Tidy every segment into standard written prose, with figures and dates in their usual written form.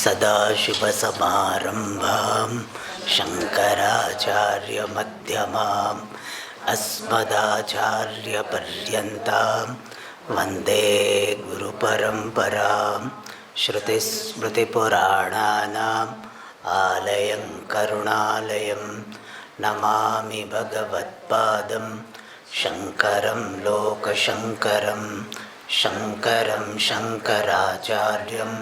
सदाशिवसमारम्भां शङ्कराचार्यमध्यमाम् अस्मदाचार्यपर्यन्तां वन्दे गुरुपरम्परां श्रुतिस्मृतिपुराणानाम् आलयं करुणालयं नमामि भगवत्पादं शङ्करं लोकशङ्करं शङ्करं शङ्कराचार्यं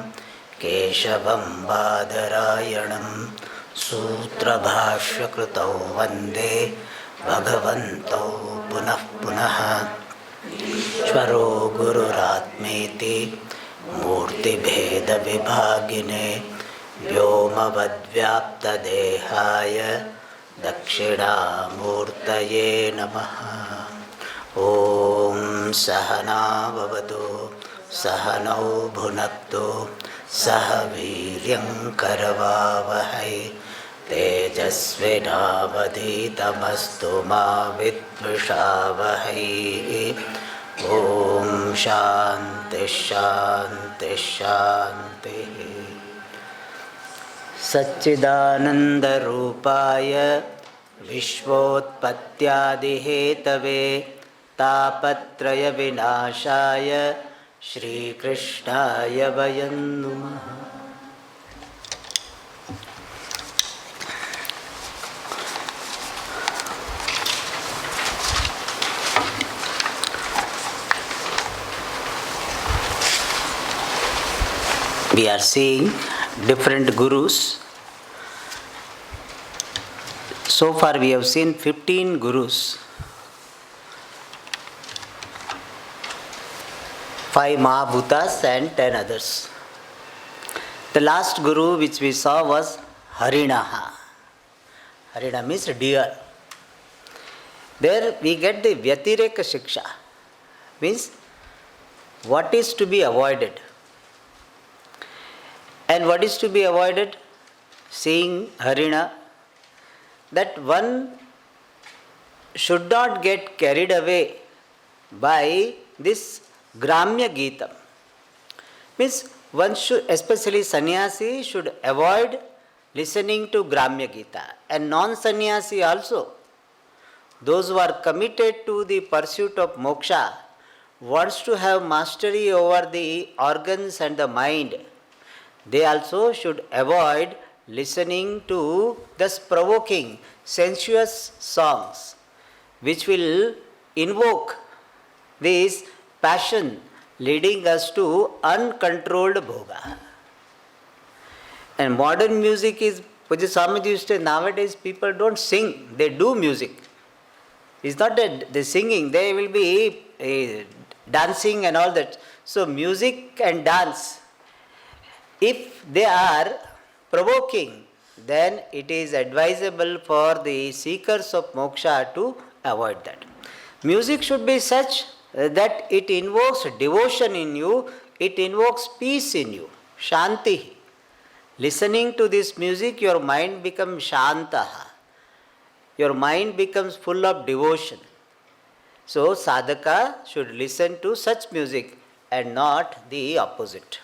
केशवं बादरायणं सूत्रभाष्यकृतौ वन्दे भगवन्तौ पुनः पुनः ईश्वरो गुरुरात्मेति मूर्तिभेदविभागिने व्योमवद्व्याप्तदेहाय दक्षिणामूर्तये नमः। ॐ सहना भवतु सहनौ भुनक्तु सह वीर्यं करवावहै तेजस्विनावधीतमस्तु मा विद्विषावहै। ॐ शान्ति शान्ति शान्तिः। सच्चिदानन्दरूपाय विश्वोत्पत्त्यादिहेतवे तापत्रयविनाशाय श्रीकृष्णाय वयं नुमः। We are seeing different gurus. So far we have seen 15 gurus. 5 Mahabhutas and 10 others. The last guru which we saw was Harinaha. Harina means deer. There we get the Vyatireka Shiksha, means what is to be avoided. And what is to be avoided? Seeing Harina, that one should not get carried away by this Gramya Geetam. Means one should, especially sannyasi, should avoid listening to Gramya Gita. And non-sannyasi also, those who are committed to the pursuit of moksha, wants to have mastery over the organs and the mind, they also should avoid listening to thus provoking sensuous songs which will invoke this passion leading us to uncontrolled bhoga. And modern music is, Puja Swamiji used to say, nowadays people don't sing, they do music. It's not that they're singing, they will be dancing and all that. So music and dance, if they are provoking, then it is advisable for the seekers of moksha to avoid that. Music should be such that it invokes devotion in you, it invokes peace in you, shanti. Listening to this music, your mind becomes shantaha. Your mind becomes full of devotion. So sadhaka should listen to such music and not the opposite.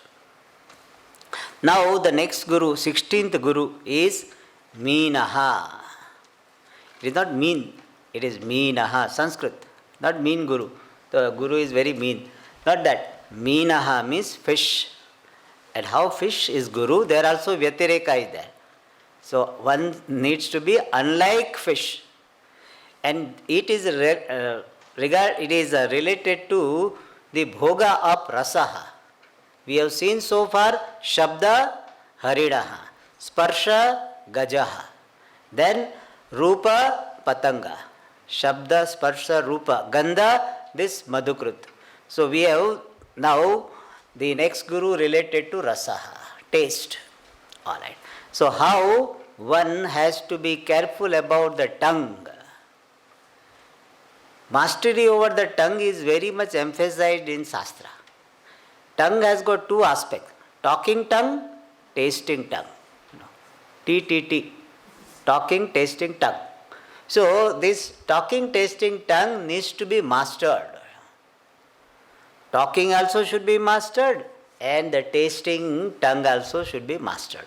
Now the next guru, 16th guru is Meenaha. It is not mean, it is Meenaha, Sanskrit, not mean guru. The guru is very mean. Not that. Meenaha means fish. And how fish is guru, there also Vyatireka is there. So one needs to be unlike fish. And it is related to the bhoga of rasaha. We have seen so far Shabda Harinaha, Sparsha Gajaha, then Rupa Patanga, Shabda Sparsha Rupa, Gandha this Madhukrut. So we have now the next guru related to Rasaha, taste. Alright. So how one has to be careful about the tongue. Mastery over the tongue is very much emphasized in Shastra. Tongue has got two aspects, talking tongue, tasting tongue. TTT, talking, tasting tongue. So this talking, tasting tongue needs to be mastered. Talking also should be mastered, and the tasting tongue also should be mastered.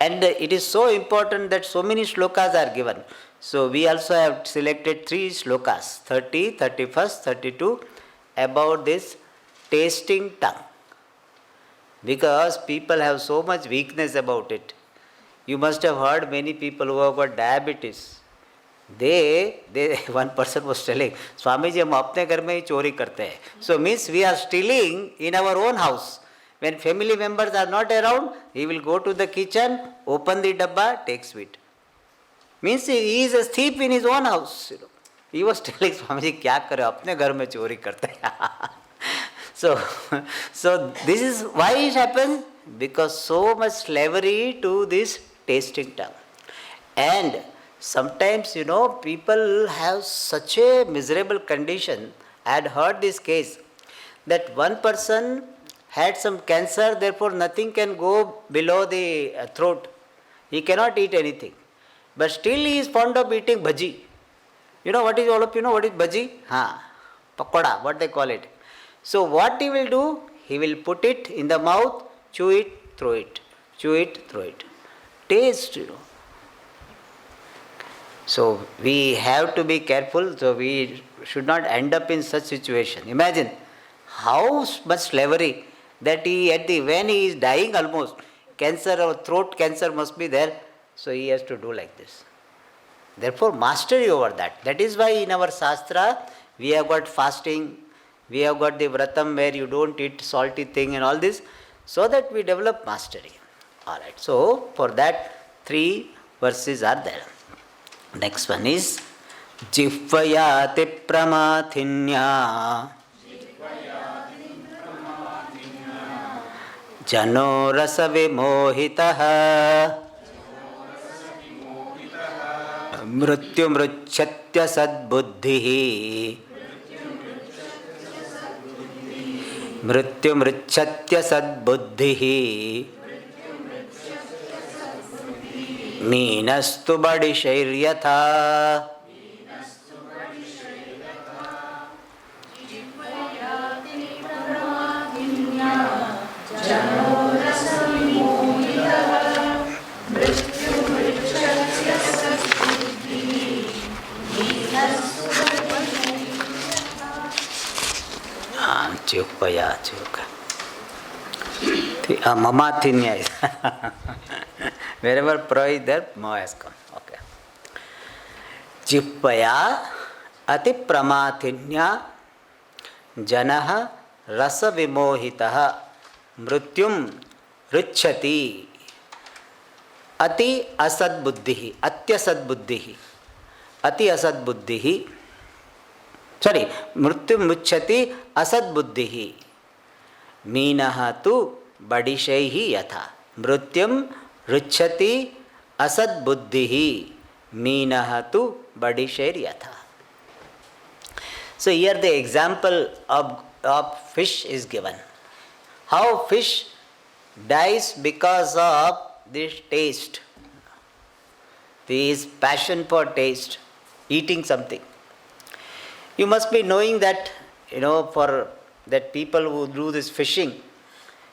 And it is so important that so many shlokas are given. So we also have selected 3 shlokas, 30, 31st, 32, about this tasting tongue. Because people have so much weakness about it. You must have heard many people who have got diabetes. They one person was telling, Swamiji, हम अपने घर में ही चोरी करते हैं. So means we are stealing in our own house. When family members are not around, he will go to the kitchen, open the dabba, take sweet. Means he is a thief in his own house. He was telling Swamiji, क्या करे अपने घर में चोरी करते हैं. So this is why it happens, because so much slavery to this tasting tongue. And sometimes, people have such a miserable condition. I had heard this case that one person had some cancer, therefore nothing can go below the throat. He cannot eat anything. But still he is fond of eating bhaji. What is, all of you know what is bhaji? Pakoda, what they call it. So what he will do? He will put it in the mouth, chew it, throw it. Chew it, throw it. Taste, So we have to be careful, so we should not end up in such situation. Imagine how much slavery that when he is dying almost, cancer or throat cancer must be there, so he has to do like this. Therefore, mastery over that. That is why in our Shastra, we have got fasting, we have got the vratam where you don't eat salty thing and all this, so that we develop mastery. Alright, so for that 3 verses are there. Next one is Jihvayati pramathinya Jano rasa vimohitaha Mrityu mritchatya sadbuddhihi Mrityu mritchatya sadbuddhihi Meenastu badishairyatha Jihvaya, Mamathinya is wherever pra is there, ma has come. Okay. Jihvaya ati pramathinya janaha rasa vimohitaha mrityum richati ati asad buddhihi atyasad buddhihi ati asad buddhihi mrityum richati asad buddhihi मीनः तु बडिशैः यथा मृत्युम रुच्छति असद बुद्धिः मीनः तु बडिशैर् यथा. So here the example of fish is given. How fish dies because of this taste, this passion for taste, eating something. You must be knowing that, for that people who do this fishing.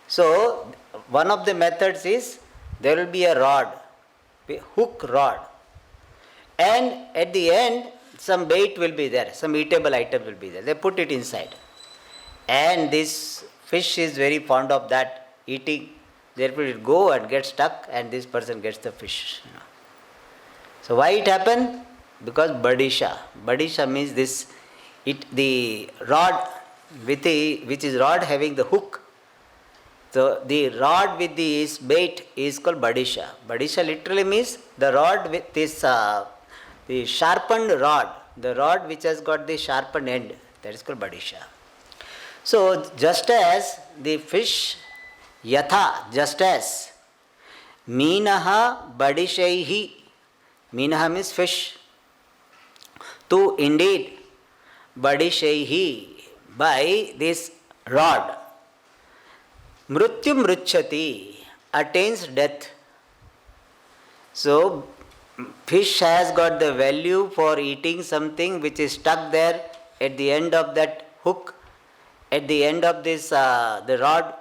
So one of the methods is there will be a rod, hook rod, and at the end some bait will be there, some eatable item will be there. They put it inside, and this fish is very fond of that eating. Therefore it will go and get stuck, and this person gets the fish. So why it happened? Because badisha means this. The rod which is rod having the hook. So the rod with this bait is called badisha. Badisha literally means the rod with this the sharpened rod, the rod which has got the sharpened end, that is called badisha. So just as the fish yatha, just as meenaha badishaihi, meenaha means fish, to indeed badishaihi, by this rod, mrityum ruchyati, attains death. So fish has got the value for eating something which is stuck there at the end of that hook, at the end of this the rod.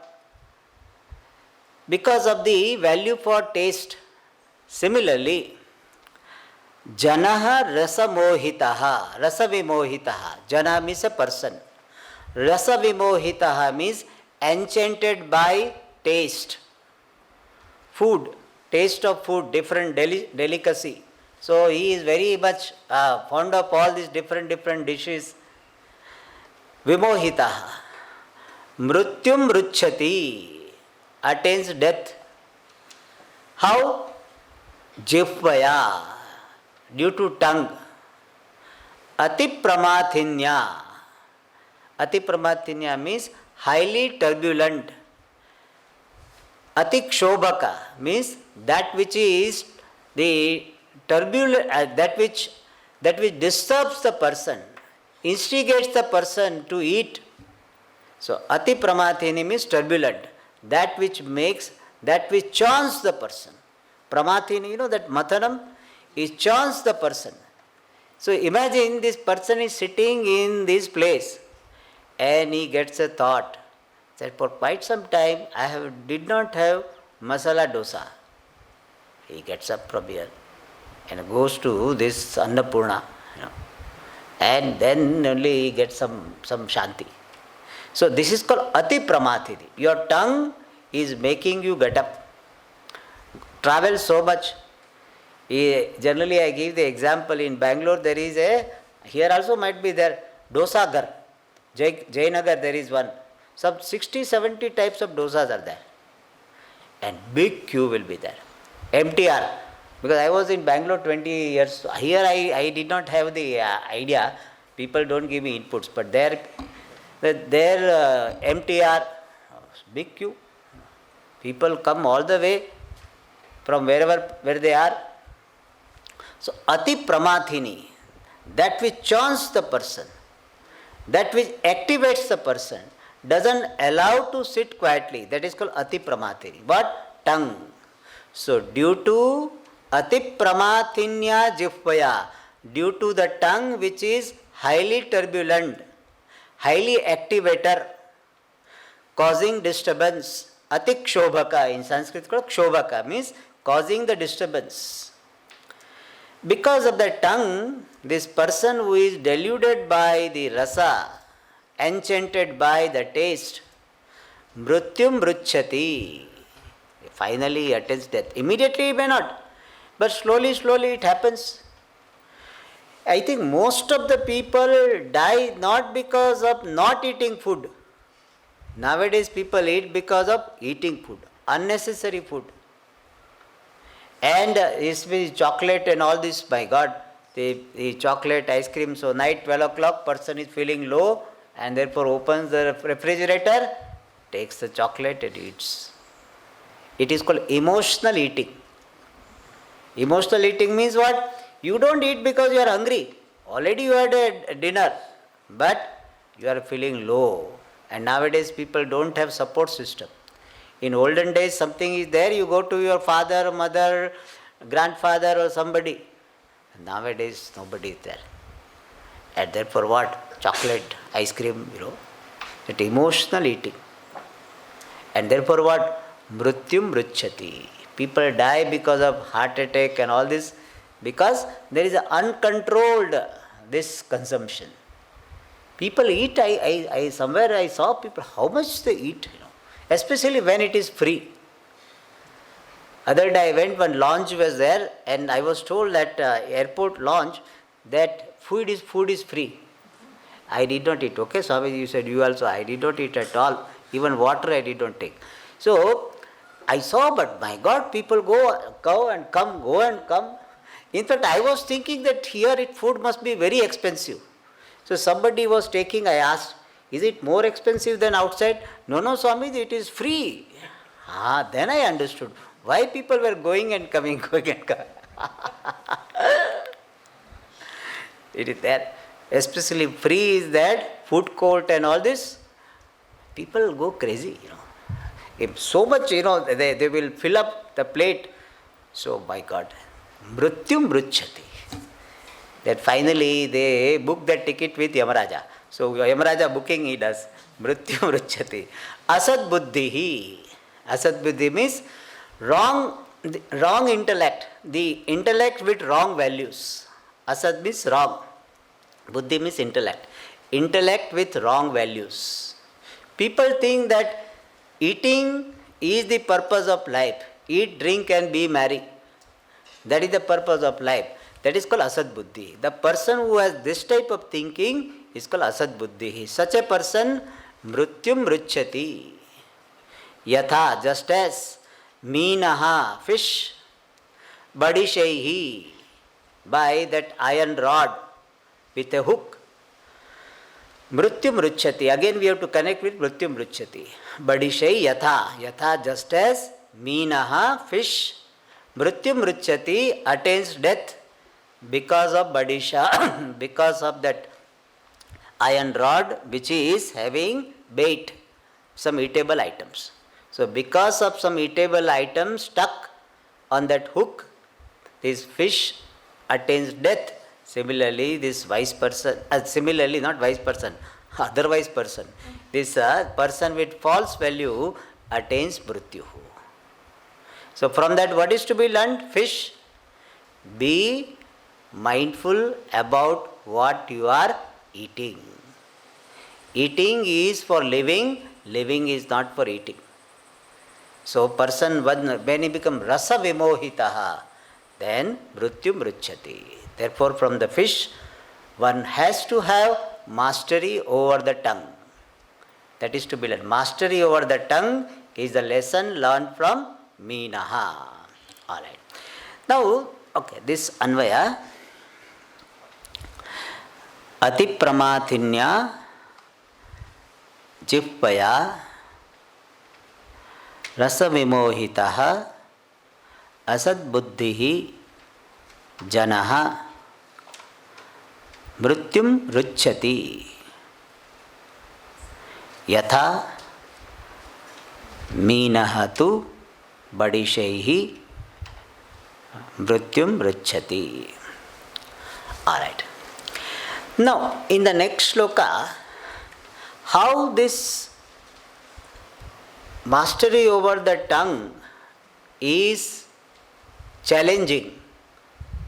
because of the value for taste. Similarly, Janaha rasamohitaha, rasavimohitaha. Jana means a person. Rasavimohitaha means enchanted by taste. Food, taste of food, different delicacy. So he is very much fond of all these different dishes. Vimohitaha. Mrutyum ruchati, attains death. How? Jihvaya, due to tongue. Ati pramathinya. Ati pramathinya means highly turbulent. Ati kshobhaka means that which is the turbulent, that which disturbs the person, instigates the person to eat. So ati pramathini means turbulent, that which churns the person. Pramathini, that mathanam is churns the person. So imagine this person is sitting in this place and he gets a thought that for quite some time I did not have masala dosa. He gets up from here and goes to this Annapurna, and then only he gets some shanti. So this is called ati pramathini. Your tongue is making you get up. Travel so much. Generally I give the example, in Bangalore there is here also might be there, dosa gar. Jayanagar there is one. Some 60-70 types of dosas are there. And big queue will be there. MTR. Because I was in Bangalore 20 years. Here I did not have the idea. People don't give me inputs. But there MTR, big queue. People come all the way from where they are. So ati pramathini, that which churns the person, that which activates the person, doesn't allow to sit quietly. That is called ati pramathini. But tongue. So due to ati pramathinya jihvaya, due to the tongue which is highly turbulent, highly activator, causing disturbance. Ati kshobhaka, in Sanskrit called kshobhaka, means causing the disturbance. Because of the tongue, this person who is deluded by the rasa, enchanted by the taste, mrutyum mruchati, finally he attains death. Immediately he may not, but slowly it happens. I think most of the people die not because of not eating food. Nowadays people eat because of eating food, unnecessary food. And it's with chocolate and all this, my God, the chocolate, ice cream. So night 12 o'clock, person is feeling low and therefore opens the refrigerator, takes the chocolate and eats. It is called emotional eating. Emotional eating means what? You don't eat because you are hungry. Already you had a dinner, but you are feeling low. And nowadays people don't have support system. In olden days something is there, you go to your father, mother, grandfather or somebody. Nowadays nobody is there. And therefore what? Chocolate, ice cream, that emotional eating. And therefore what? Mrutyum mruchati. People die because of heart attack and all this, because there is an uncontrolled this consumption. People eat, I somewhere I saw people, how much they eat, especially when it is free. Other day I went, one lounge was there, and I was told that airport lounge that food is free. I did not eat. Okay, Swami, you said you also. I did not eat at all. Even water I did not take. So I saw, but my God, people go and come, go and come. In fact, I was thinking that here food must be very expensive. So somebody was taking, I asked, is it more expensive than outside? No, Swami, it is free. Then I understood why people were going and coming. It is there. Especially free is that, food court and all this. People go crazy, If so much, they will fill up the plate. So, my God, mrutyum mruchati. That finally they book the ticket with Yamaraja. So Yamaraja booking he does. Mrutyum mruchati. Asad buddhihi. Asat buddhi means wrong intellect, the intellect with wrong values. Asat means wrong. Buddhi means intellect. Intellect with wrong values. People think that eating is the purpose of life. Eat, drink and be merry. That is the purpose of life. That is called asat buddhi. The person who has this type of thinking is called asat buddhi. Such a person mrutyum mruchyati. Yatha, just as meenaha, fish, badishaihi, by that iron rod with a hook. Mrutyum mruchyati. Again we have to connect with mrutyum mruchyati. Badishai yatha. Yatha, just as meenaha, fish, mrutyum mruchyati, attains death because of badisha, because of that iron rod which is having bait, some eatable items. So because of some eatable item stuck on that hook, this fish attains death. Similarly, this wise person, similarly not wise person, otherwise person, this person with false value attains mrityu. So from that what is to be learned? Fish, be mindful about what you are eating. Eating is for living, living is not for eating. So person, when he becomes rasa vimohitaha, then mrityu mruchyati. Therefore from the fish, one has to have mastery over the tongue. That is to be learned. Mastery over the tongue is the lesson learned from Meenaha. Alright. Now, okay, this Anvaya. Ati pramathinya jivpaya rasa vimohitaha asad buddhihi janaha mrutyum ruchyati yatha meenahatu badishaihi mrutyum ruchyati. Alright. Now, in the next shloka, how this mastery over the tongue is challenging,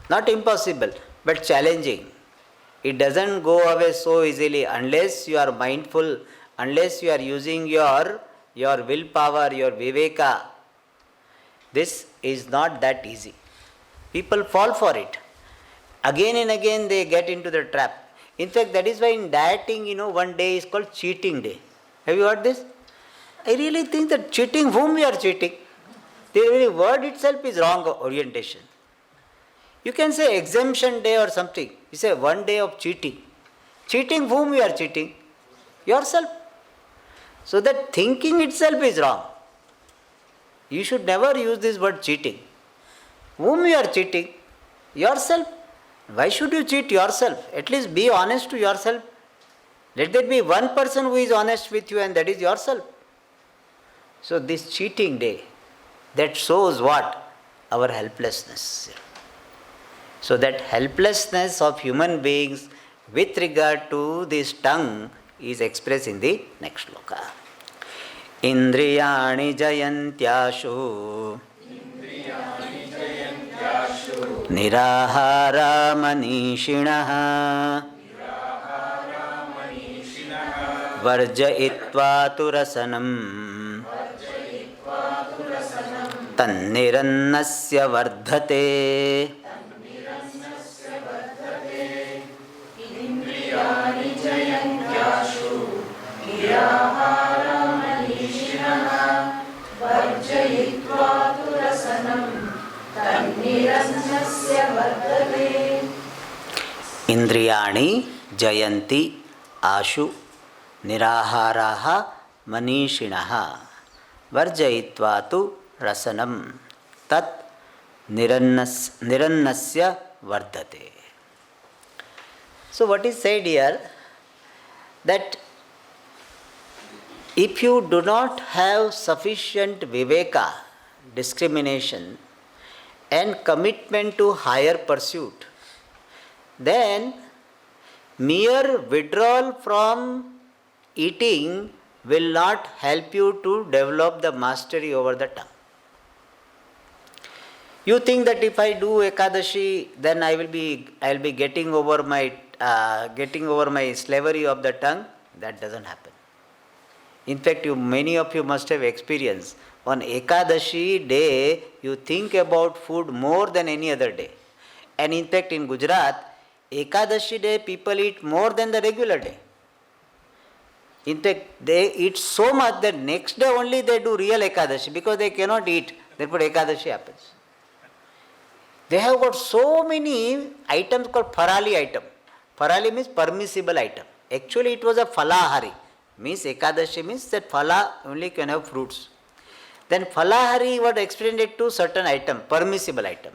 not impossible, but challenging. It doesn't go away so easily unless you are mindful, unless you are using your willpower, your viveka. This is not that easy. People fall for it. Again and again they get into the trap. In fact, that is why in dieting, one day is called cheating day. Have you heard this? I really think that cheating, whom we are cheating? The very word itself is wrong orientation. You can say exemption day or something. You say one day of cheating. Cheating whom you are cheating? Yourself. So that thinking itself is wrong. You should never use this word cheating. Whom you are cheating? Yourself. Why should you cheat yourself? At least be honest to yourself. Let there be one person who is honest with you, and that is yourself. So this cheating day, that shows what? Our helplessness. So that helplessness of human beings with regard to this tongue is expressed in the next shloka. Indriyani jayantyashu nirahara manishinaha varjayitva tu rasanam tannirannasya vardhate. Indriyani jayanti ashu niraharaha manishinaha varjayitva tu rasanam tat nirannasya vardhate. So what is said here, that if you do not have sufficient viveka, discrimination and commitment to higher pursuit, then mere withdrawal from eating will not help you to develop the mastery over the tongue. You think that if I do Ekadashi, then I will be getting over my slavery of the tongue. That doesn't happen. In fact, many of you must have experienced on Ekadashi day, you think about food more than any other day. And in fact, in Gujarat, Ekadashi day people eat more than the regular day. In fact, they eat so much that next day only they do real Ekadashi because they cannot eat. Therefore, Ekadashi happens. They have got so many items called Farali item. Farali means permissible item. Actually, it was a Falahari. Means Ekadashi means that Phala only can have fruits. Then Falahari was extended to certain item, permissible item.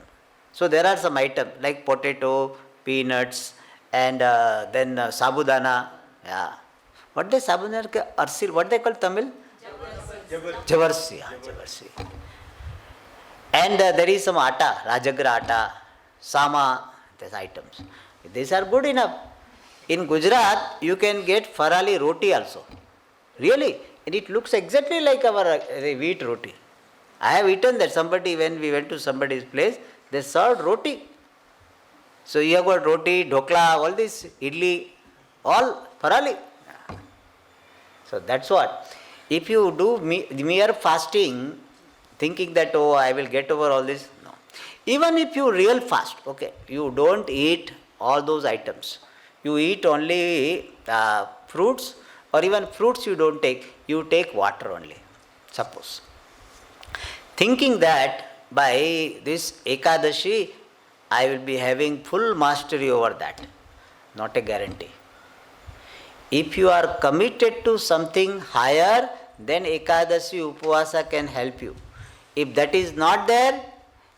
So there are some items like potato, peanuts, and then sabudana. Yeah. What they sabudana? Arsil. What they call Tamil? Javarsi. Javarsi. And there is some atta, Rajagra atta, Sama, these items. These are good enough. In Gujarat, you can get Farali roti also. Really. And it looks exactly like our wheat roti. I have eaten that. When we went to somebody's place, they served roti. So you have got roti, dhokla, all this, idli, all Farali. So that's what. If you do mere fasting, thinking that, I will get over all this. No. Even if you real fast, okay, you don't eat all those items. You eat only fruits, or even fruits you don't take. You take water only, suppose. Thinking that by this Ekadashi, I will be having full mastery over that. Not a guarantee. If you are committed to something higher, then Ekadashi Upavasa can help you. If that is not there,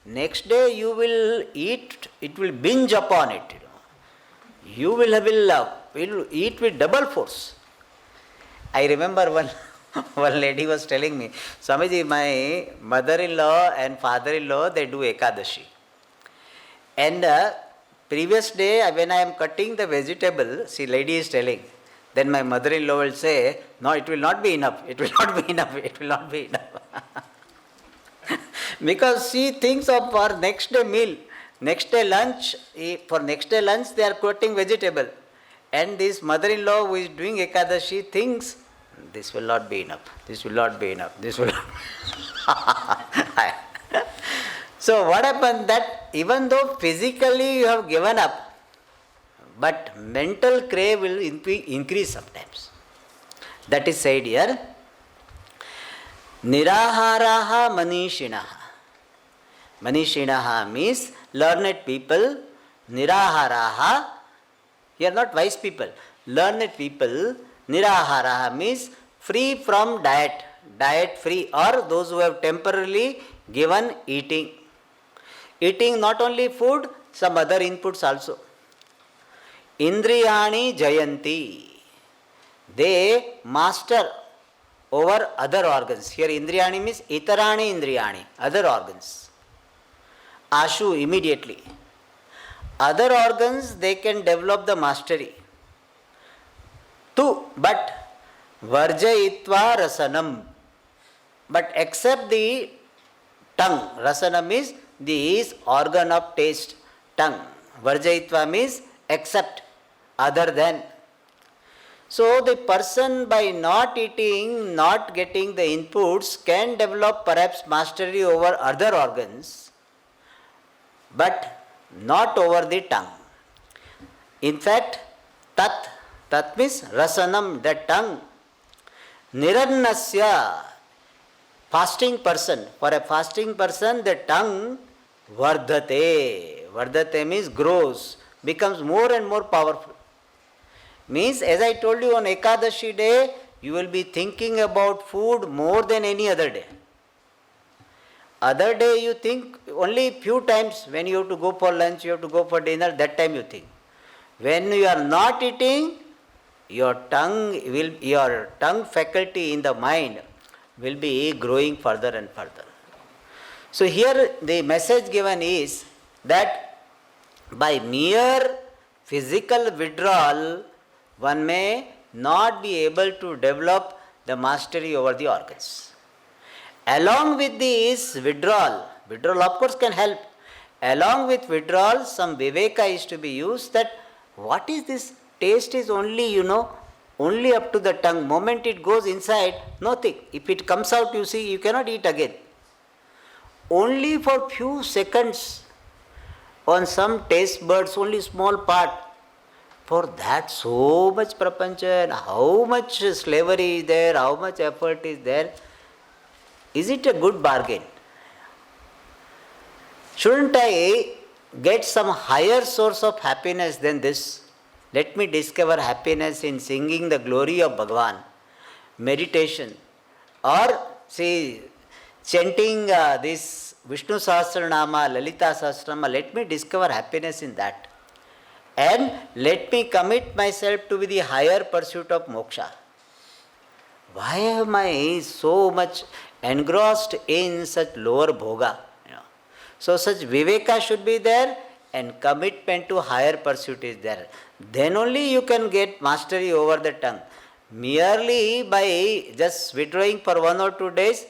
next day you will eat, it will binge upon it. You will eat with double force. I remember one lady was telling me, Swamiji, my mother-in-law and father-in-law, they do Ekadashi. And previous day when I am cutting the vegetable, lady is telling, then my mother-in-law will say, no, it will not be enough, it will not be enough, it will not be enough. Because she thinks of for next day meal, next day lunch, for next day lunch they are cutting vegetable. And this mother-in-law who is doing Ekadashi thinks, this will not be enough, this will not be enough, this will not be. So what happened that even though physically you have given up, but mental crave will increase sometimes. That is said here. Niraharaha manishinaha. Manishinaha means learned people. Niraharaha, here not wise people. Learned people. Niraharaha means free from diet. Diet free, or those who have temporarily given eating. Eating not only food, some other inputs also. Indriyani jayanti. They master over other organs. Here Indriyani means itarani indriyani, other organs. Ashu immediately. Other organs they can develop the mastery. But varjayitva rasanam. But except the tongue. Rasanam is this organ of taste, tongue. Varjayitva means except, other than. So the person by not eating, not getting the inputs can develop perhaps mastery over other organs, but not over the tongue. In fact, tat means rasanam, the tongue. Nirannasya, fasting person. For a fasting person, the tongue vardhate. Vardhate means grows, becomes more and more powerful. Means, as I told you on Ekadashi day, you will be thinking about food more than any other day. Other day you think only few times when you have to go for lunch, you have to go for dinner, that time you think. When you are not eating, your tongue faculty in the mind will be growing further and further. So here the message given is that by mere physical withdrawal, one may not be able to develop the mastery over the organs. Along with this withdrawal of course can help. Along with withdrawal, some viveka is to be used, that what is this? Taste is only, only up to the tongue. Moment it goes inside, nothing. If it comes out, you see, you cannot eat again. Only for few seconds on some taste buds, only small part. For that, so much prapancha, and how much slavery is there, how much effort is there. Is it a good bargain? Shouldn't I get some higher source of happiness than this? Let me discover happiness in singing the glory of Bhagavan, meditation, or chanting this Vishnu Sahasranama, Lalita Sahasranama. Let me discover happiness in that. And let me commit myself to the higher pursuit of moksha. Why am I so much engrossed in such lower bhoga? So such viveka should be there, and commitment to higher pursuit is there. Then only you can get mastery over the tongue. Merely by just withdrawing for 1 or 2 days,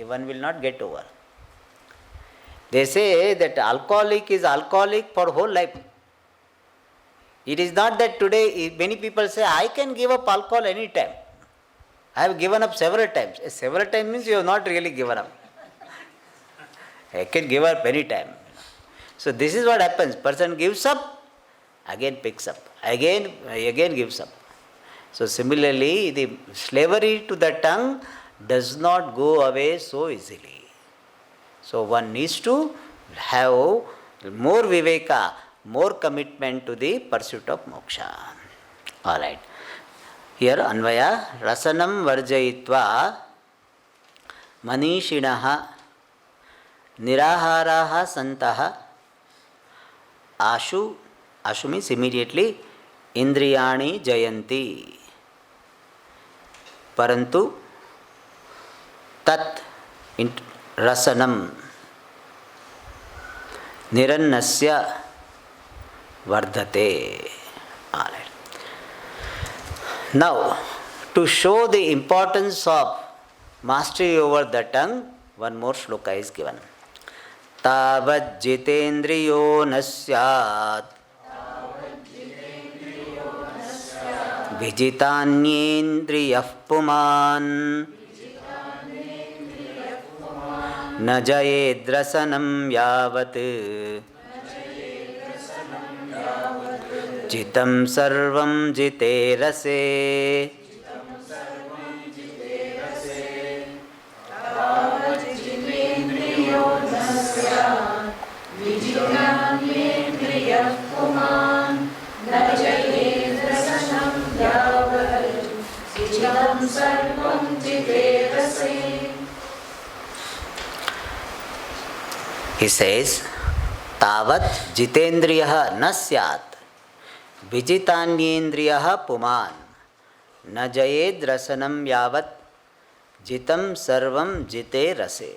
one will not get over. They say that alcoholic is alcoholic for whole life. It is not that today, many people say, I can give up alcohol any time. I have given up several times. Several times means you have not really given up. I can give up any time. So this is what happens. Person gives up, again picks up, again gives up. So similarly, the slavery to the tongue does not go away so easily. So one needs to have more viveka, more commitment to the pursuit of moksha. Alright. Here Anvaya, Rasanam Varjayitva Manishinaha Niraharaha Santaha Ashu means immediately Indriyani Jayanti Parantu Tat Rasanam Nirannasya Vardhate. Alright. Now, to show the importance of mastery over the tongue, one more shloka is given. Tavat jitendriyo nasyat vijitanyendriyah puman najayedrasanam yavat jitam sarvam jite rase. He says, Tavat jitendriyah na syat vijitanyendriyah puman na jayed rasanam yavat jitam sarvam jite rase.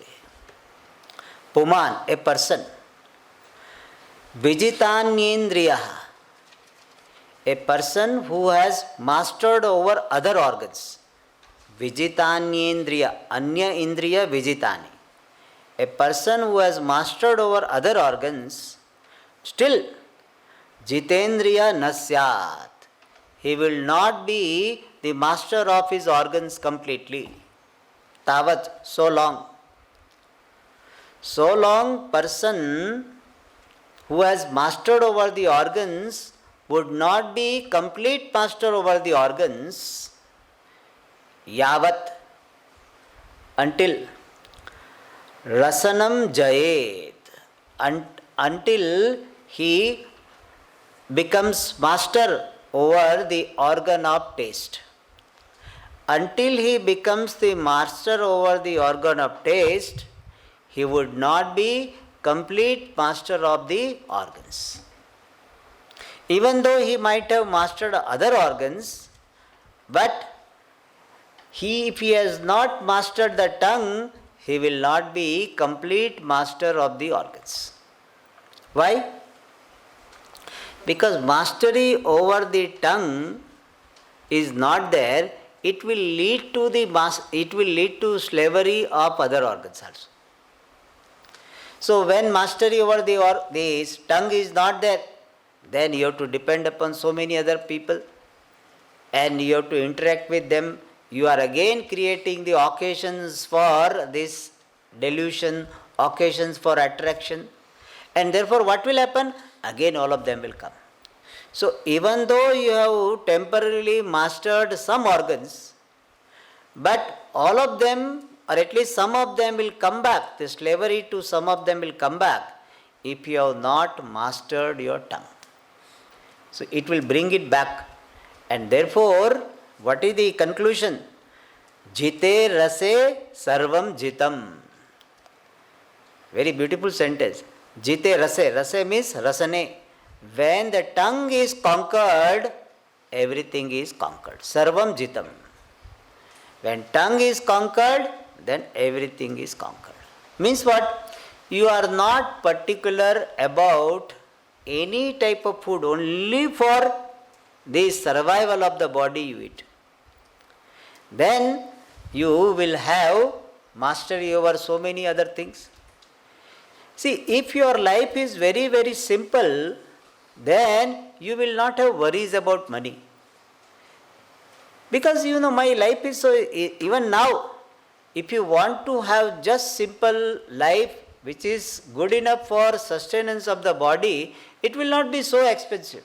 Puman, a person. Vijitanyendriyah, a person who has mastered over other organs. Vijitanyendriya, anya indriya vijitani. A person who has mastered over other organs, still jitendriya nasyat. He will not be the master of his organs completely. Tavat, so long. So long person who has mastered over the organs would not be complete master over the organs. Yavat, until Rasanam Jayet, until he becomes master over the organ of taste. Until he becomes the master over the organ of taste, he would not be complete master of the organs. Even though he might have mastered other organs, but if he has not mastered the tongue, he will not be complete master of the organs. Why? Because mastery over the tongue is not there it will lead to it will lead to slavery of other organs also. So when mastery over this tongue is not there, then you have to depend upon so many other people and you have to interact with them. You are again creating the occasions for this delusion, occasions for attraction, and therefore what will happen? Again all of them will come. So even though you have temporarily mastered some organs, but all of them, or at least some of them, will come back. The slavery to some of them will come back if you have not mastered your tongue. So it will bring it back. And therefore, what is the conclusion? Jite rase sarvam jitam. Very beautiful sentence. Jite rase. Rase means rasane. When the tongue is conquered, everything is conquered. Sarvam jitam. When tongue is conquered, then everything is conquered. Means what? You are not particular about any type of food, only for the survival of the body you eat. Then you will have mastery over so many other things. See, if your life is very, very simple, then you will not have worries about money. Because my life is so, even now, if you want to have just simple life which is good enough for sustenance of the body, it will not be so expensive.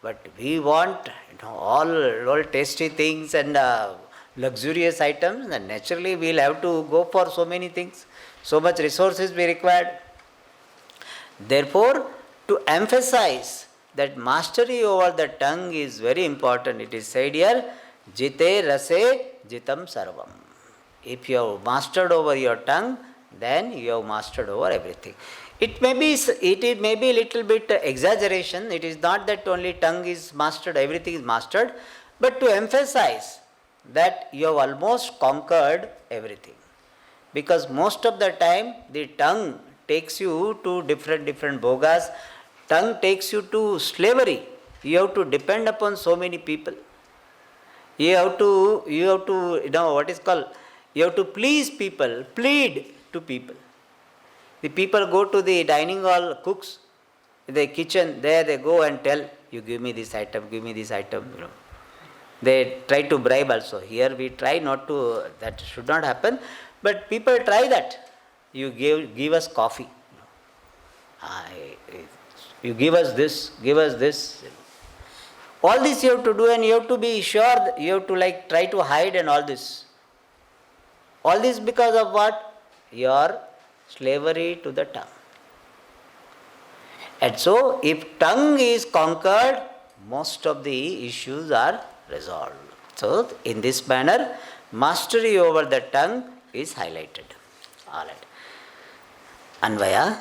But we want all tasty things and luxurious items, and naturally we will have to go for so many things. So much resources be required. Therefore, to emphasize that mastery over the tongue is very important, it is said here, jite rase jitam sarvam. If you have mastered over your tongue, then you have mastered over everything. It may be a little bit exaggeration. It is not that only tongue is mastered, everything is mastered, but to emphasize that you have almost conquered everything. Because most of the time the tongue takes you to different bhogas, tongue takes you to slavery. You have to depend upon so many people. You have to what is called, you have to please people, plead to people. The people go to the dining hall, cooks, the kitchen, there they go and tell, you give me this item, give me this item. They try to bribe also. Here we try not to, that should not happen, but people try that. You give us coffee. You give us this, give us this. All this you have to do, and you have to be sure, you have to try to hide and all this. All this because of what? Your slavery to the tongue. And so, if tongue is conquered, most of the issues are resolved. So, in this manner, mastery over the tongue is highlighted. Alright. Anvaya.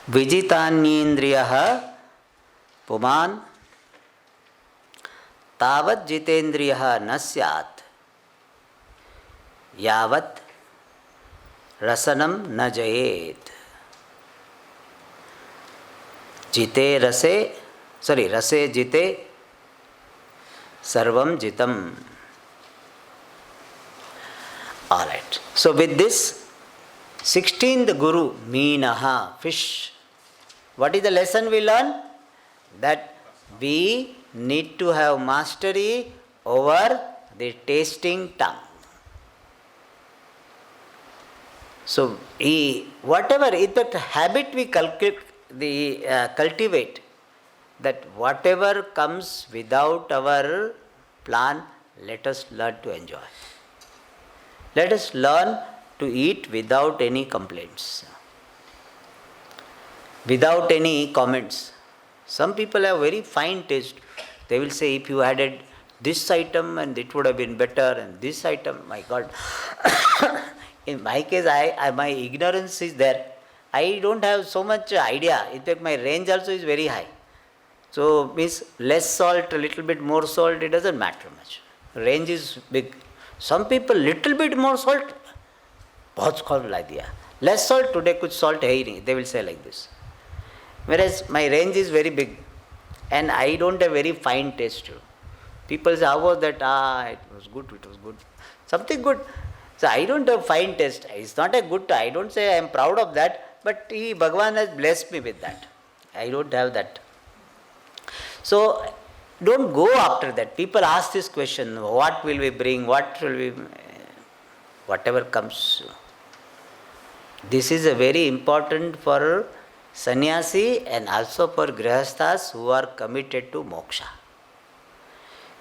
Vijitanyendriyaha puman tavat jitendriyaha na syat yavat rasanam na jayet. Rase jite sarvam jitam. Alright. So with this, 16th Guru, Meenaha, fish. What is the lesson we learn? That we need to have mastery over the tasting tongue. So, whatever is that habit we cultivate, that whatever comes without our plan, let us learn to enjoy. Let us learn to eat without any complaints, without any comments. Some people have very fine taste. They will say, if you added this item and it would have been better, and this item, my God. In my case, my ignorance is there. I don't have so much idea. In fact, my range also is very high. So, means less salt, a little bit more salt, it doesn't matter much. Range is big. Some people, little bit more salt, बहुत salt ला दिया. Less salt, today कुछ salt है ही नहीं. They will say like this. Whereas my range is very big and I don't have very fine taste. People say, how was that? It was good, it was good. Something good. So I don't have fine taste. It's not a good, I don't say I am proud of that, but Bhagavan has blessed me with that. I don't have that. So don't go after that. People ask this question, what will we bring, whatever comes. This is a very important for sannyasi and also for grihasthas who are committed to moksha.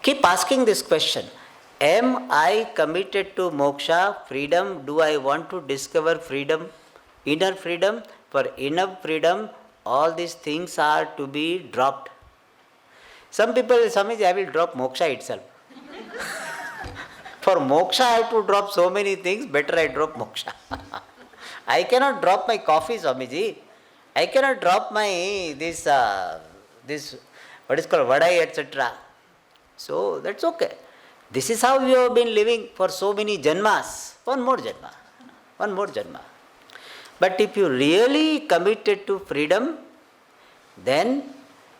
Keep asking this question. Am I committed to moksha, freedom? Do I want to discover freedom, inner freedom? For inner freedom, all these things are to be dropped. Some people say, Swamiji, I will drop moksha itself. For moksha, I have to drop so many things, better I drop moksha. I cannot drop my coffee, Swamiji. I cannot drop my this what is called vadai, etc. So that's okay. This is how we have been living for so many janmas. One more janma. But if you really committed to freedom, then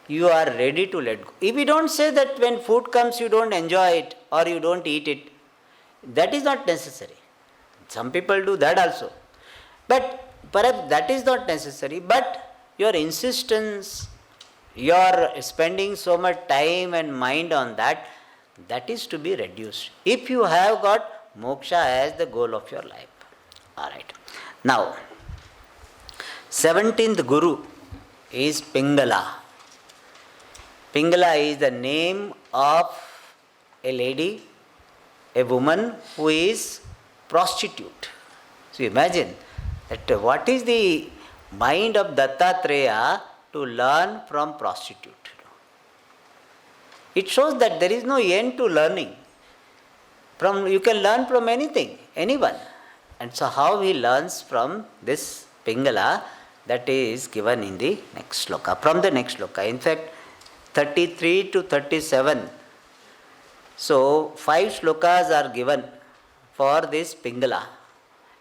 you are ready to let go. If you don't say that when food comes you don't enjoy it or you don't eat it, that is not necessary. Some people do that also. But perhaps that is not necessary. But your insistence, your spending so much time and mind on that, that is to be reduced. If you have got moksha as the goal of your life. Alright. Now, 17th Guru is Pingala. Pingala is the name of a lady, a woman who is prostitute. So imagine that what is the mind of Dattatreya to learn from prostitute. It shows that there is no end to learning. You can learn from anything, anyone. And so how he learns from this Pingala, that is given in the next shloka, from the next shloka. In fact, 33 to 37. So 5 shlokas are given for this Pingala.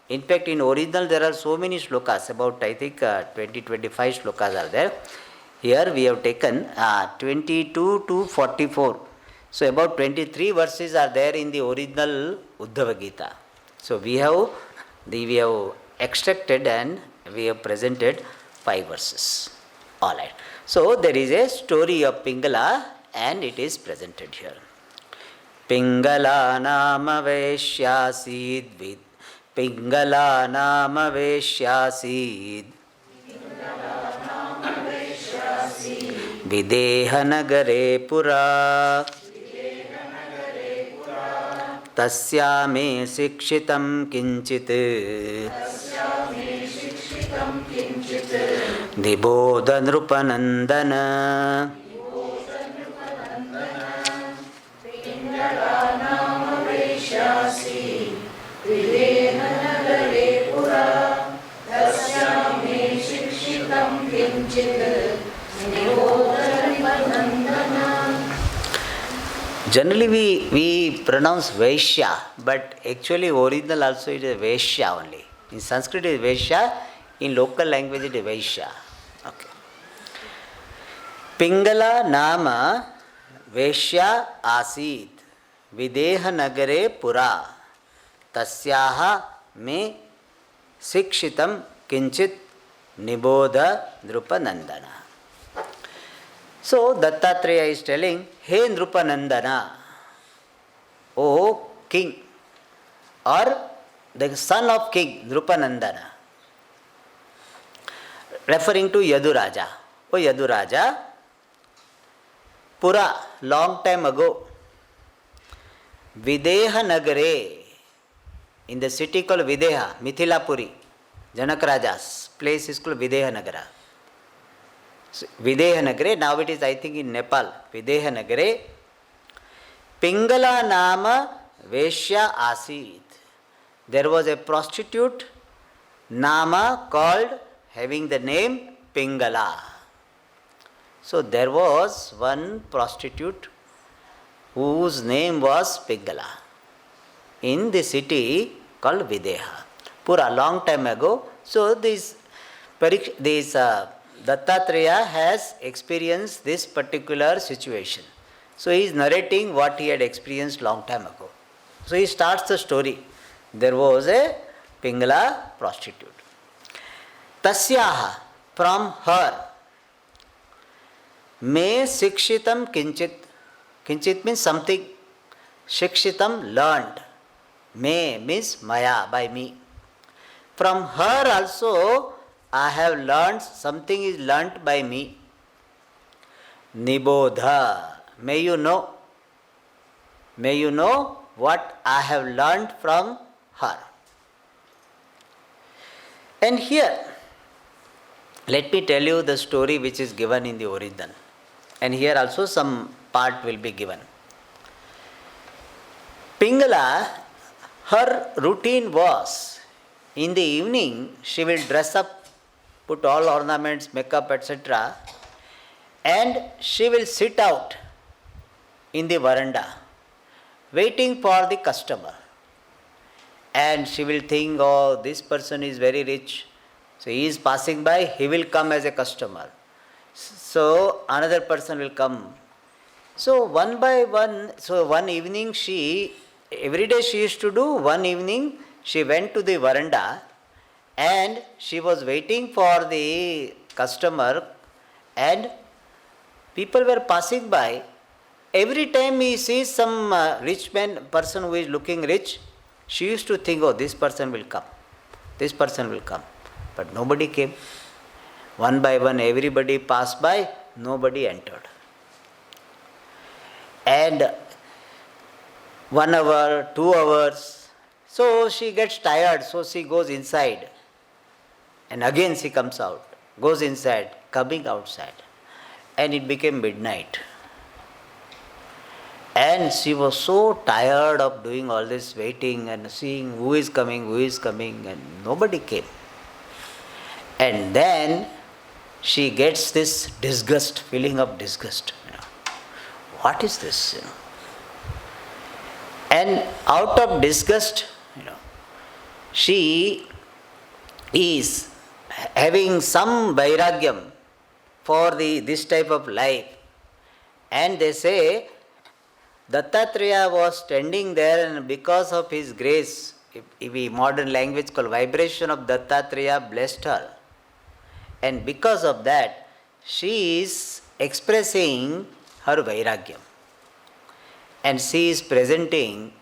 In fact, in original there are so many shlokas, about I think 20-25 shlokas are there. Here we have taken 22 to 44. So about 23 verses are there in the original Uddhava Gita. So we have extracted and we have presented 5 verses. Alright. So there is a story of Pingala and it is presented here. Pingala nama vaishyasid vid. Pingala nama vaishyasid. Videha nagare pura. Tasya me sikshitam kinchit. Dibodha nrupanandana. Generally we pronounce Vaishya, but actually original also it is Vaishya only. In Sanskrit it is Vaishya, in local language it is Vaishya. Okay. Pingala nama Vaishya asid Videha nagare pura tasyaha me sikshitam kinchit nibodha drupanandana. So Dattatreya is telling, hey Nrupanandana, O king, or the son of king Nrupanandana, referring to Yaduraja. O Yaduraja, Pura, long time ago, Videha Nagare, in the city called Videha, Mithilapuri, Janak Raja's place is called Videha Nagara. So, Videha Nagare, now it is I think in Nepal, Videha Nagare, Pingala Nama Veshya Asid. There was a prostitute, Nama called, having the name Pingala. So there was one prostitute whose name was Pingala in the city called Videha. Pura, long time ago. So this Dattatreya has experienced this particular situation. So he is narrating what he had experienced long time ago. So he starts the story. There was a Pingala prostitute. Tasyaha, from her, me sikshitam kinchit. Kinchit means something. Shikshitam, learned. Me means maya, by me. From her also I have learned, something is learnt by me. Nibodha, may you know what I have learnt from her. And here, let me tell you the story which is given in the original. And here also some part will be given. Pingala, her routine was, in the evening she will dress up, put all ornaments, makeup, etc. and she will sit out in the veranda waiting for the customer. And she will think, oh, this person is very rich, so he is passing by, he will come as a customer. So another person will come. So one by one, so one evening every day she used to do, one evening she went to the veranda and she was waiting for the customer, and people were passing by. Every time he sees some rich person who is looking rich, she used to think, oh, this person will come, this person will come. But nobody came. One by one, everybody passed by, nobody entered. And 1 hour, 2 hours, so she gets tired, so she goes inside. And again she comes out, goes inside, coming outside. And it became midnight. And she was so tired of doing all this waiting and seeing who is coming, and nobody came. And then she gets this disgust, feeling of disgust. What is this? And out of disgust, she is having some vairagyam for this type of life. And they say Dattatreya was standing there, and because of his grace, if we modern language called vibration of Dattatreya blessed her. And because of that, she is expressing her vairagyam. And she is presenting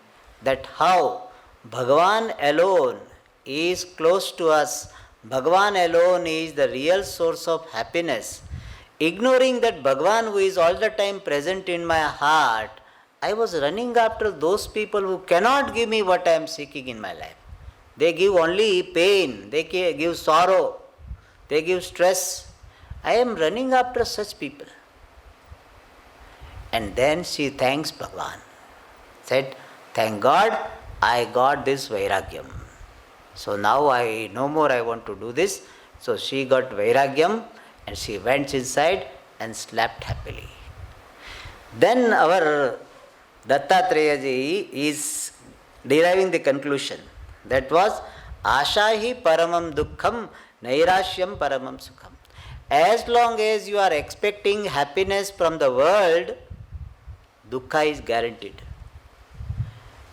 that how Bhagavan alone is close to us, Bhagavan alone is the real source of happiness. Ignoring that Bhagavan who is all the time present in my heart, I was running after those people who cannot give me what I am seeking in my life. They give only pain, they give sorrow, they give stress. I am running after such people. And then she thanks Bhagavan. Said, thank God I got this vairagyam. So now no more I want to do this. So she got vairagyam and she went inside and slept happily. Then our Dattatreya ji is deriving the conclusion. That was Ashahi paramam dukkham nairashyam paramam sukham. As long as you are expecting happiness from the world, dukkha is guaranteed.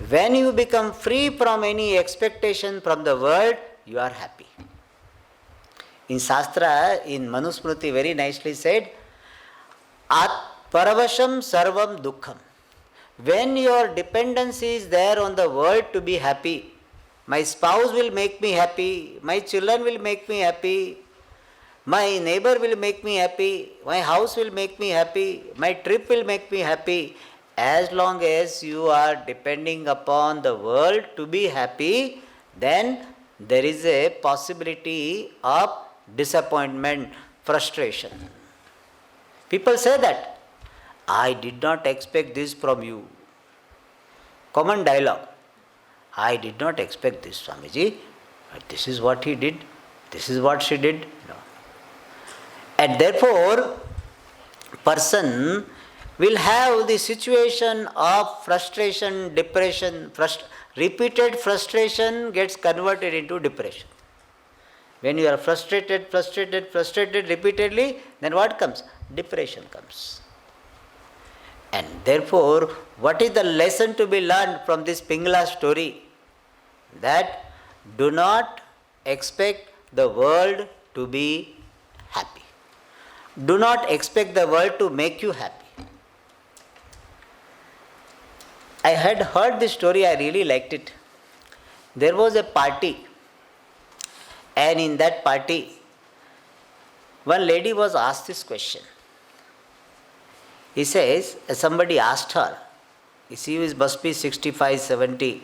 When you become free from any expectation from the world, you are happy. In Shastra, in Manusmriti, very nicely said, At paravasham sarvam dukkham. When your dependency is there on the world to be happy, my spouse will make me happy, my children will make me happy, my neighbor will make me happy, my house will make me happy, my trip will make me happy. As long as you are depending upon the world to be happy, then there is a possibility of disappointment, frustration. People say that, I did not expect this from you. Common dialogue. I did not expect this, Swamiji, but this is what he did, this is what she did. And therefore, person will have the situation of frustration, depression. Repeated frustration gets converted into depression. When you are frustrated repeatedly, then what comes? Depression comes. And therefore, what is the lesson to be learned from this Pingala story? That do not expect the world to be happy. Do not expect the world to make you happy. I had heard this story, I really liked it. There was a party, and in that party, one lady was asked this question. He says, somebody asked her, she must be 65, 70,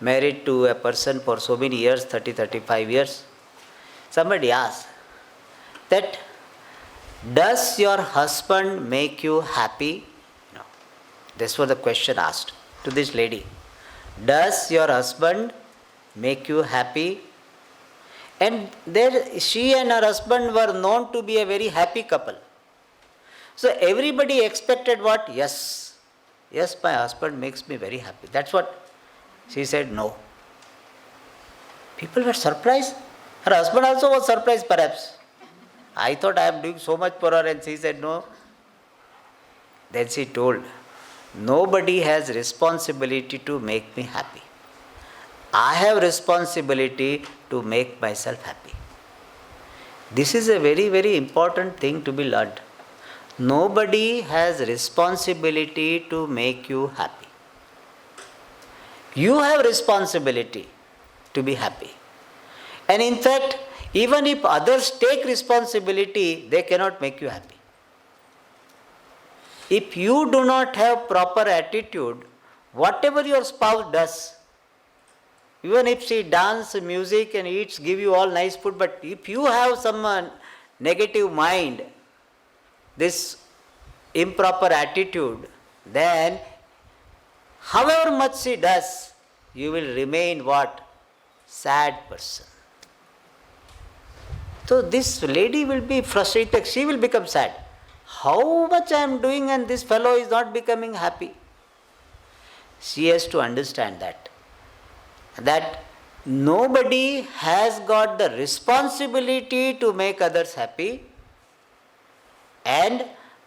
married to a person for so many years, 30, 35 years. Somebody asked that, does your husband make you happy? No. This was the question asked to this lady. Does your husband make you happy? And there, she and her husband were known to be a very happy couple. So everybody expected what? Yes. Yes, my husband makes me very happy. That's what she said. No. People were surprised. Her husband also was surprised perhaps. I thought I am doing so much for her, and she said no. Then she told, nobody has responsibility to make me happy. I have responsibility to make myself happy. This is a very, very important thing to be learned. Nobody has responsibility to make you happy. You have responsibility to be happy. And in fact, even if others take responsibility, they cannot make you happy. If you do not have proper attitude, whatever your spouse does, even if she dances, music and eats, give you all nice food, but if you have some negative mind, this improper attitude, then however much she does, you will remain what? Sad person. So this lady will be frustrated, she will become sad. How much I am doing and this fellow is not becoming happy? She has to understand that nobody has got the responsibility to make others happy, and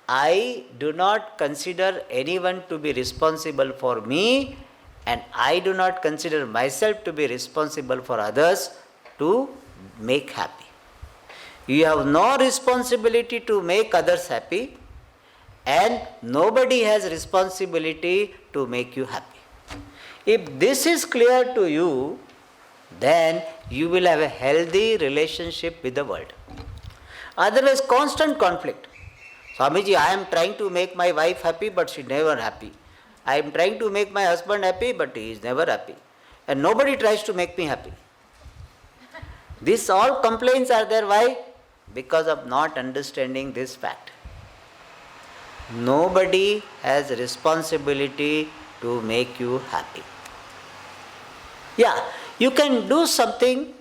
I do not consider anyone to be responsible for me, and I do not consider myself to be responsible for others to make happy. You have no responsibility to make others happy, and nobody has responsibility to make you happy. If this is clear to you, then you will have a healthy relationship with the world. Otherwise, constant conflict. Swamiji, I am trying to make my wife happy, but she is never happy. I am trying to make my husband happy, but he is never happy. And nobody tries to make me happy. These all complaints are there. Why? Because of not understanding this fact. Nobody has responsibility to make you happy. Yeah, you can do something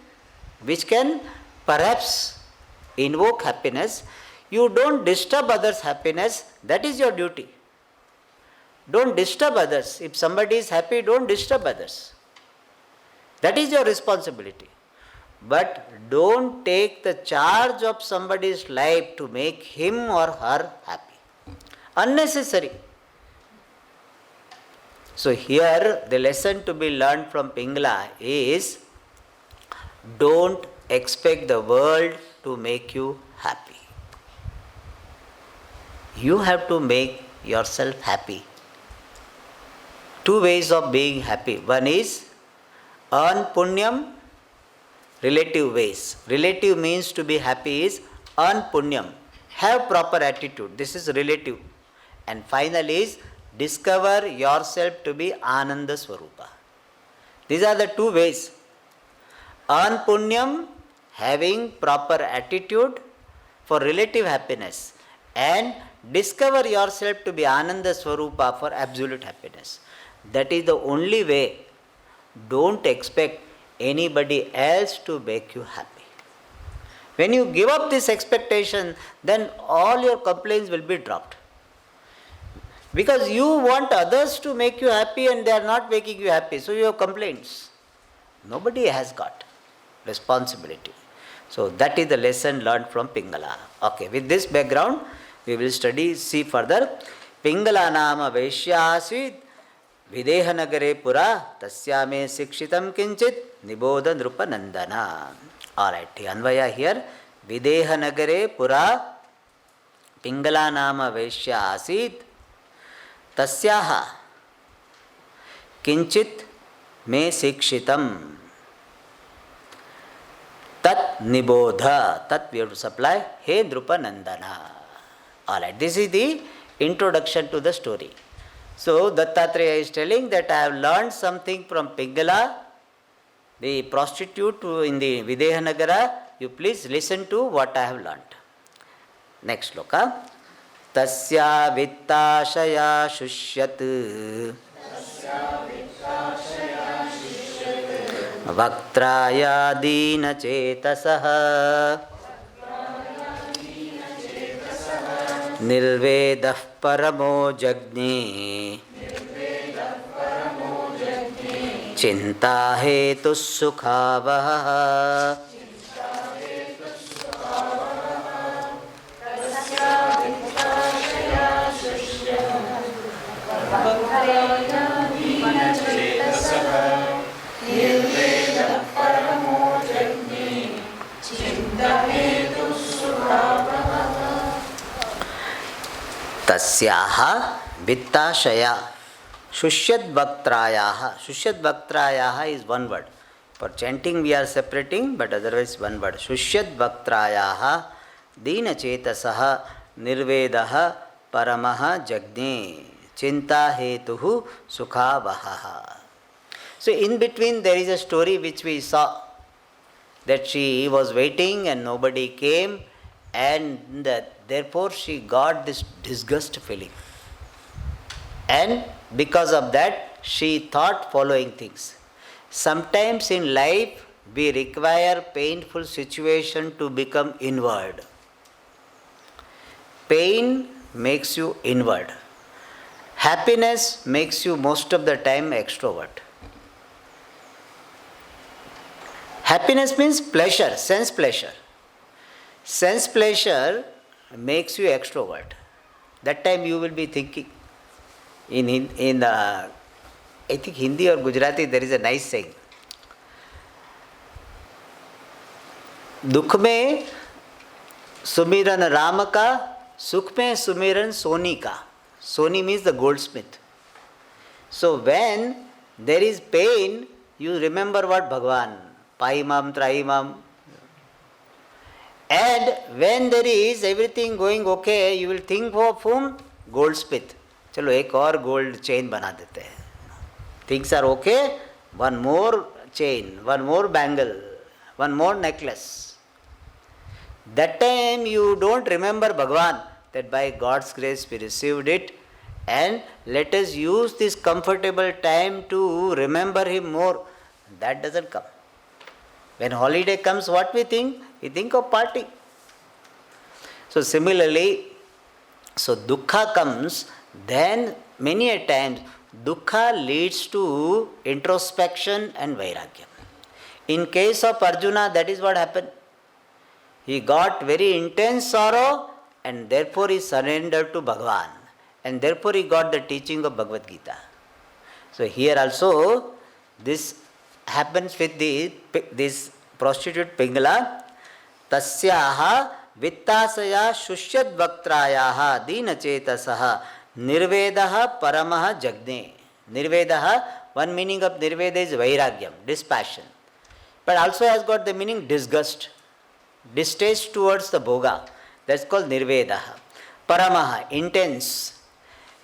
which can perhaps invoke happiness. You don't disturb others' happiness, that is your duty. Don't disturb others. If somebody is happy, don't disturb others. That is your responsibility. But don't take the charge of somebody's life to make him or her happy. Unnecessary. So here the lesson to be learned from Pingala is, don't expect the world to make you happy. You have to make yourself happy. Two ways of being happy. One is earn punyam, relative ways. Relative means to be happy is earn punyam. Have proper attitude. This is relative. And final is discover yourself to be Ananda Swarupa. These are the two ways. Earn punyam, having proper attitude for relative happiness, and discover yourself to be Ananda Swarupa for absolute happiness. That is the only way. Don't expect anybody else to make you happy. When you give up this expectation, then all your complaints will be dropped. Because you want others to make you happy and they are not making you happy, so you have complaints. Nobody has got responsibility. So that is the lesson learned from Pingala. Okay, with this background, we will see further. Pingala nama Vaishya asid Videhanagare pura tasyame sikshitam kinchit Niboda Nrupa Nandana. Alright, Anvaya here. Videhanagare pura Pingala nama Vaishya asid Tasyaha Kinchit me sikshitam Tat Nibodha. Tat we have to supply He Nrupa Nandana. Alright, this is the introduction to the story. So Dattatreya is telling that I have learned something from Pingala, the prostitute in the Videhanagara. You please listen to what I have learned. Next shloka. Tasya vittashaya shushyat Vaktraya dina chetasaha Nirvedah paramo jagni Chinta hetu sukhavah. Tasyaha vittashaya Shushyat Bhaktrayaha. Shushyat Bhaktrayaha is one word. For chanting we are separating, but otherwise one word. Shushyat Bhaktrayaha Dina Chetasaha Nirvedaha Paramaha Jagni Chinta Hetuhu Sukha. So in between there is a story which we saw, that she was waiting and nobody came, and therefore she got this disgust feeling. And because of that, she thought following things. Sometimes in life, we require painful situation to become inward. Pain makes you inward. Happiness makes you most of the time extrovert. Happiness means pleasure, sense pleasure. Sense pleasure makes you extrovert. That time you will be thinking. In I think Hindi or Gujarati there is a nice saying. दुख में सुमिरन राम का, सुख में सुमिरन सोनी का. Soni means the goldsmith. So when there is pain, you remember what Bhagavan, Paimam, Traimam. And when there is everything going okay, you will think of whom? Goldsmith. चलो एक और गोल्ड चेन बना देते हैं. Things are okay, one more chain, one more bangle, one more necklace. That time you don't remember Bhagavan, that by God's grace we received it, and let us use this comfortable time to remember Him more. That doesn't come. When holiday comes, what we think? We think of party. So similarly, so dukkha comes, then many a times dukkha leads to introspection and vairagya. In case of Arjuna, that is what happened. He got very intense sorrow and therefore he surrendered to Bhagavan. And therefore he got the teaching of Bhagavad Gita. So here also this happens with this prostitute Pingala. Tasyaha vittasaya shushyat bhaktrayaha dina chetasaha nirvedaha paramaha jagne. Nirvedaha, one meaning of nirveda is vairagyam, dispassion. But also has got the meaning disgust, distaste towards the bhoga. That's called nirvedaha. Paramaha, intense.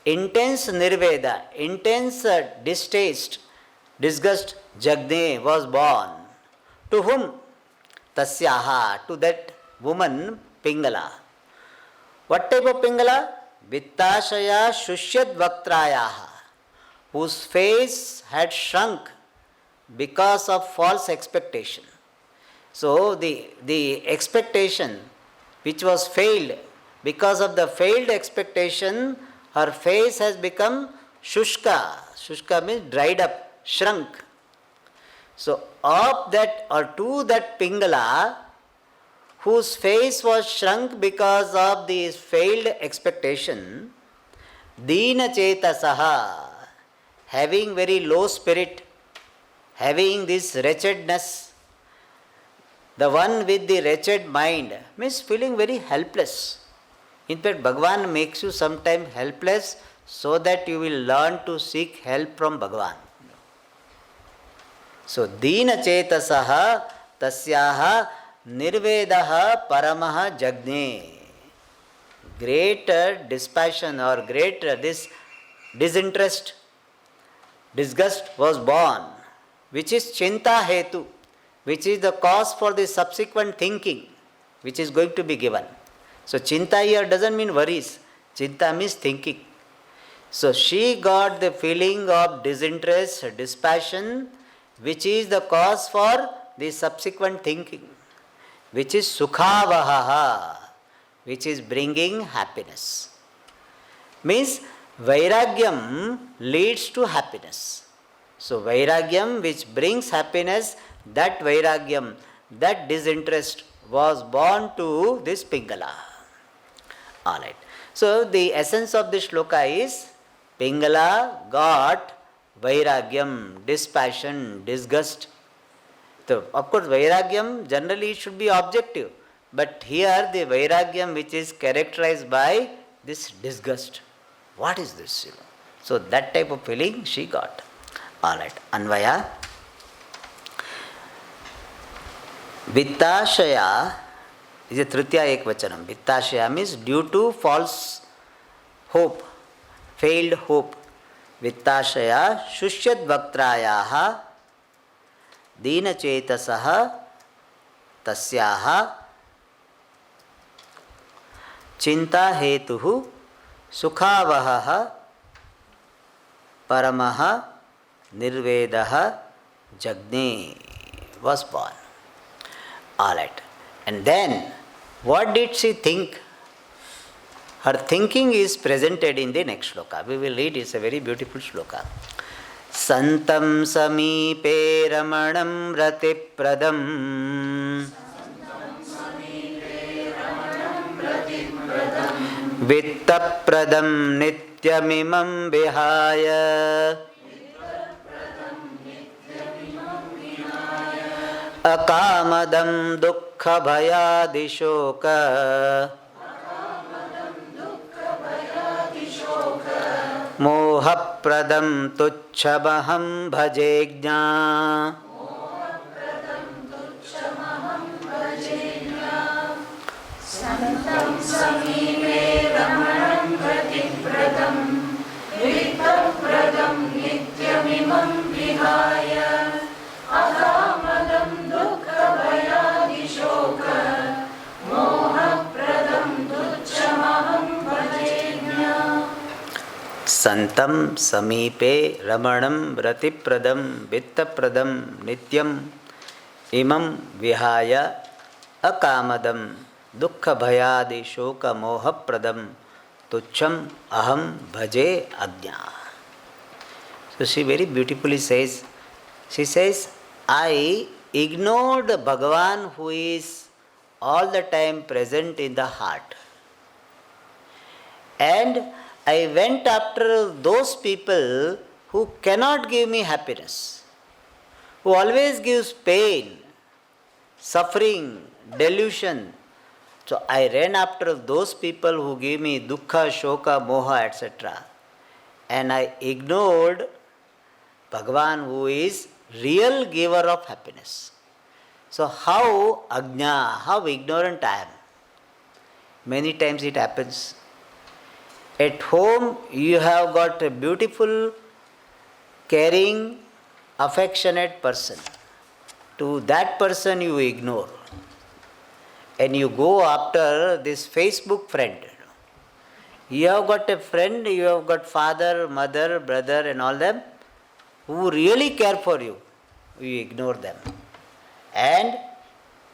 Intense nirveda, intense distaste, disgust, jagne was born. To whom? Tasyaha, to that woman Pingala. What type of Pingala? Vittashaya shushyat vaktrayaha, whose face had shrunk because of false expectation. So the expectation which was failed, because of the failed expectation, her face has become shushka. Shushka means dried up, shrunk. So of that or to that Pingala, whose face was shrunk because of the failed expectation, Dina Chetasaha, having very low spirit, having this wretchedness, the one with the wretched mind, means feeling very helpless. In fact, Bhagavan makes you sometimes helpless so that you will learn to seek help from Bhagavan. So, Dina Chetasaha Tasyaha Nirvedaha Paramaha Jagne. Greater dispassion or greater this disinterest, disgust was born, which is Chinta Hetu, which is the cause for the subsequent thinking, which is going to be given. So, Chinta here doesn't mean worries, Chinta means thinking. So, she got the feeling of disinterest, dispassion, which is the cause for the subsequent thinking, which is Sukhavahaha, which is bringing happiness. Means Vairagyam leads to happiness. So Vairagyam which brings happiness, that Vairagyam, that disinterest was born to this Pingala. Alright. So the essence of this shloka is Pingala got Vairagyam, dispassion, disgust. So of course Vairagyam generally should be objective. But here the Vairagyam which is characterized by this disgust. What is this? So that type of feeling she got. Alright. Anvaya. Vittashaya is a Tritiya Ekvachanam. Vittashaya means due to false hope, failed hope. Vittashaya Shushyad Vaktrayaha Dina Chetasaha Tasyaha Chinta Hetuhu Sukhavahah Paramaha Nirvedaha Jagne was born. Alright. And then, what did she think? Her thinking is presented in the next shloka. We will read, it's a very beautiful shloka. Santam Samipe Ramanam Ratipradam Vittapradam Nityamimam Vihaya Akamadam Dukkha Bhayadishoka Mohapradam Tuchabaham Bhajegna. Santam Samipe Ramanam Pratipradam Vittapradam Nityamimam Vihaya Akamadam Dukkha Bhayadishoka Mohapradam Tuchamaham Bhajegna. Santam Samipe Ramanam Ratipradam Vittapradam Nityam Imam Vihaya Akamadam Dukkha Bhayadi Shoka Moha Pradam Tucham Aham Bhaje Agnya. So she very beautifully says, she says, I ignored Bhagavan who is all the time present in the heart. And I went after those people who cannot give me happiness, who always gives pain, suffering, delusion. So I ran after those people who give me dukkha, shoka, moha, etc. And I ignored Bhagavan who is real giver of happiness. So how agnya, how ignorant I am. Many times it happens. At home you have got a beautiful, caring, affectionate person. To that person you ignore. And you go after this Facebook friend. You have got a friend, you have got father, mother, brother and all them who really care for you. You ignore them. And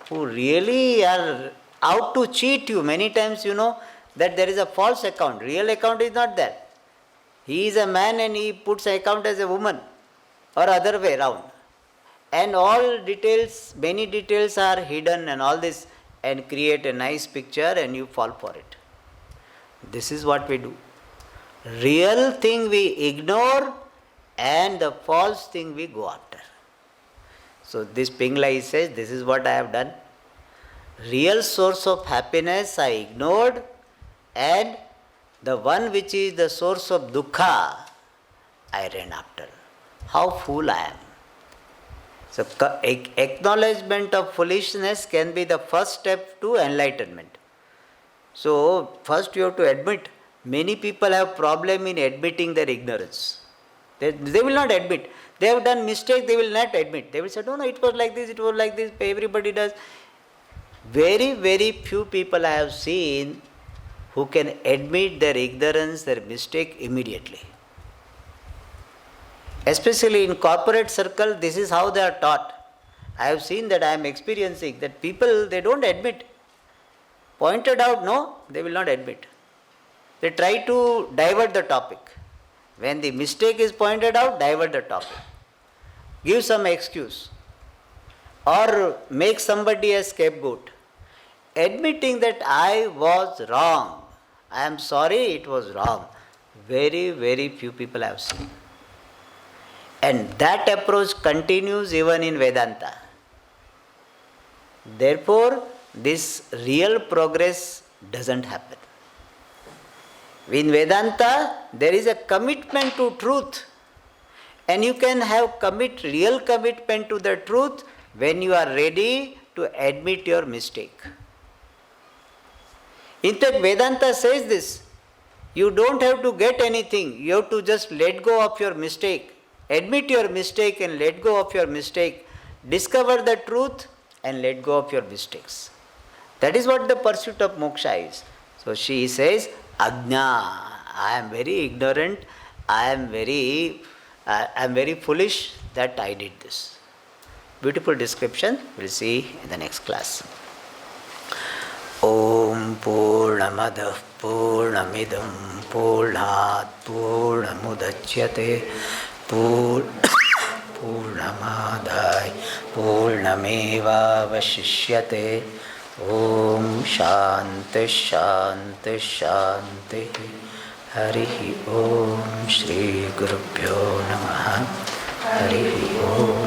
who really are out to cheat you. Many times you know that there is a false account. Real account is not there. He is a man and he puts account as a woman or other way around. And all details, many details are hidden and all this, and create a nice picture and you fall for it. This is what we do. Real thing we ignore and the false thing we go after. So this Pinglai says, this is what I have done. Real source of happiness I ignored, and the one which is the source of dukkha I ran after. How fool I am. So acknowledgement of foolishness can be the first step to enlightenment. So first you have to admit. Many people have problem in admitting their ignorance. They will not admit. They have done mistake, they will not admit. They will say, no, it was like this, everybody does. Very, very few people I have seen who can admit their ignorance, their mistake immediately. Especially in corporate circle, this is how they are taught. I have seen that, I am experiencing that people, they don't admit. Pointed out, no, they will not admit. They try to divert the topic. When the mistake is pointed out, divert the topic. Give some excuse. Or make somebody a scapegoat. Admitting that I was wrong. I am sorry, it was wrong. Very, very few people I have seen. And that approach continues even in Vedanta. Therefore, this real progress doesn't happen. In Vedanta, there is a commitment to truth. And you can have real commitment to the truth when you are ready to admit your mistake. In fact, Vedanta says this. You don't have to get anything. You have to just let go of your mistake. Admit your mistake and let go of your mistake. Discover the truth and let go of your mistakes. That is what the pursuit of moksha is. So she says, Ajna, I am very ignorant, I am very foolish that I did this. Beautiful description, we'll see in the next class. Om Purnamadah Purnamidam Purnat Purnamudachyate Purnamadai Purnameva Vashishyate. Om Shanti Shanti Shanti. Harihi Om Shri Gurubhyo Namaha. Harihi Om.